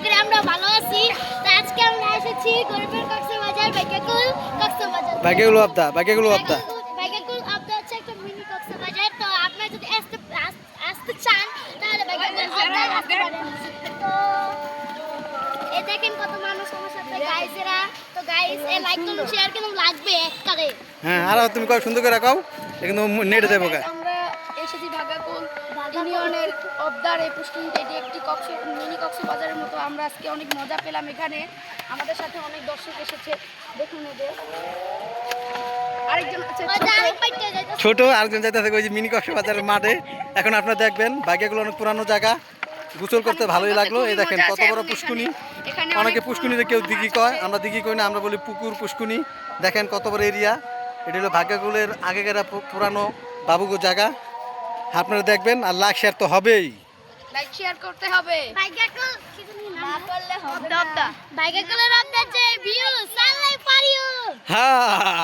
করি আমরা ভালো আছি। তো আজকে আমরা এসেছি গরিবের কক্সবাজার বাইকেগুলো আবদা বাইকেকুল আবদা হচ্ছে একটা মিনি কক্সবাজার। তো আপনারা যদি আসতে চান তাহলে বাইকেকুল আবদা আসতে পারেন। তো এই দেখেন কত মানুষ আমার সাথে গাইজেরা। তো গাইজ এ লাইক করুন শেয়ার করুন লাগবে একবারে। হ্যাঁ আর তুমি কয় সুন্দর করে রাখাও কিন্তু নেটে দেবো গা। আমরা এসেছি ভাগাকুল ইউনিয়নের অবদার এই পুষ্কিনিতে, এটি একটি মিনি কক্সবাজারের মতো। আমরা আজকে অনেক মজা পেলাম এখানে, আমাদের সাথে অনেক দর্শক এসেছে, দেখুন এদের। আরেকজন আছে ছোট আরেকজন যাইতেছে ওই যে মিনি কক্সবাজারের মাঠে। এখন আপনারা দেখবেন বাইকগুলো অনেক পুরানো জায়গা, গোসল করতে ভালোই লাগলো। এই দেখেন কত বড় পুষ্কুনি। অনেকে পুষ্কুনিতে কেউ দিঘি কয়, আমরা দিঘি কই না, আমরা বলি পুকুর পুষ্কুনি। দেখেন কত বড় এরিয়া। এটি হলো ভাগ্যকুলের আগেকার পুরানো বাবুগো জায়গা। আপনারা দেখবেন আর লাইক শেয়ার তো হবেই। লাইক শেয়ার করতে হবে, বাইকেকুল কিছু না করলে হবে না। বাইকেকুলের আবদা যে ভিউ সালাই পারিও। হ্যাঁ।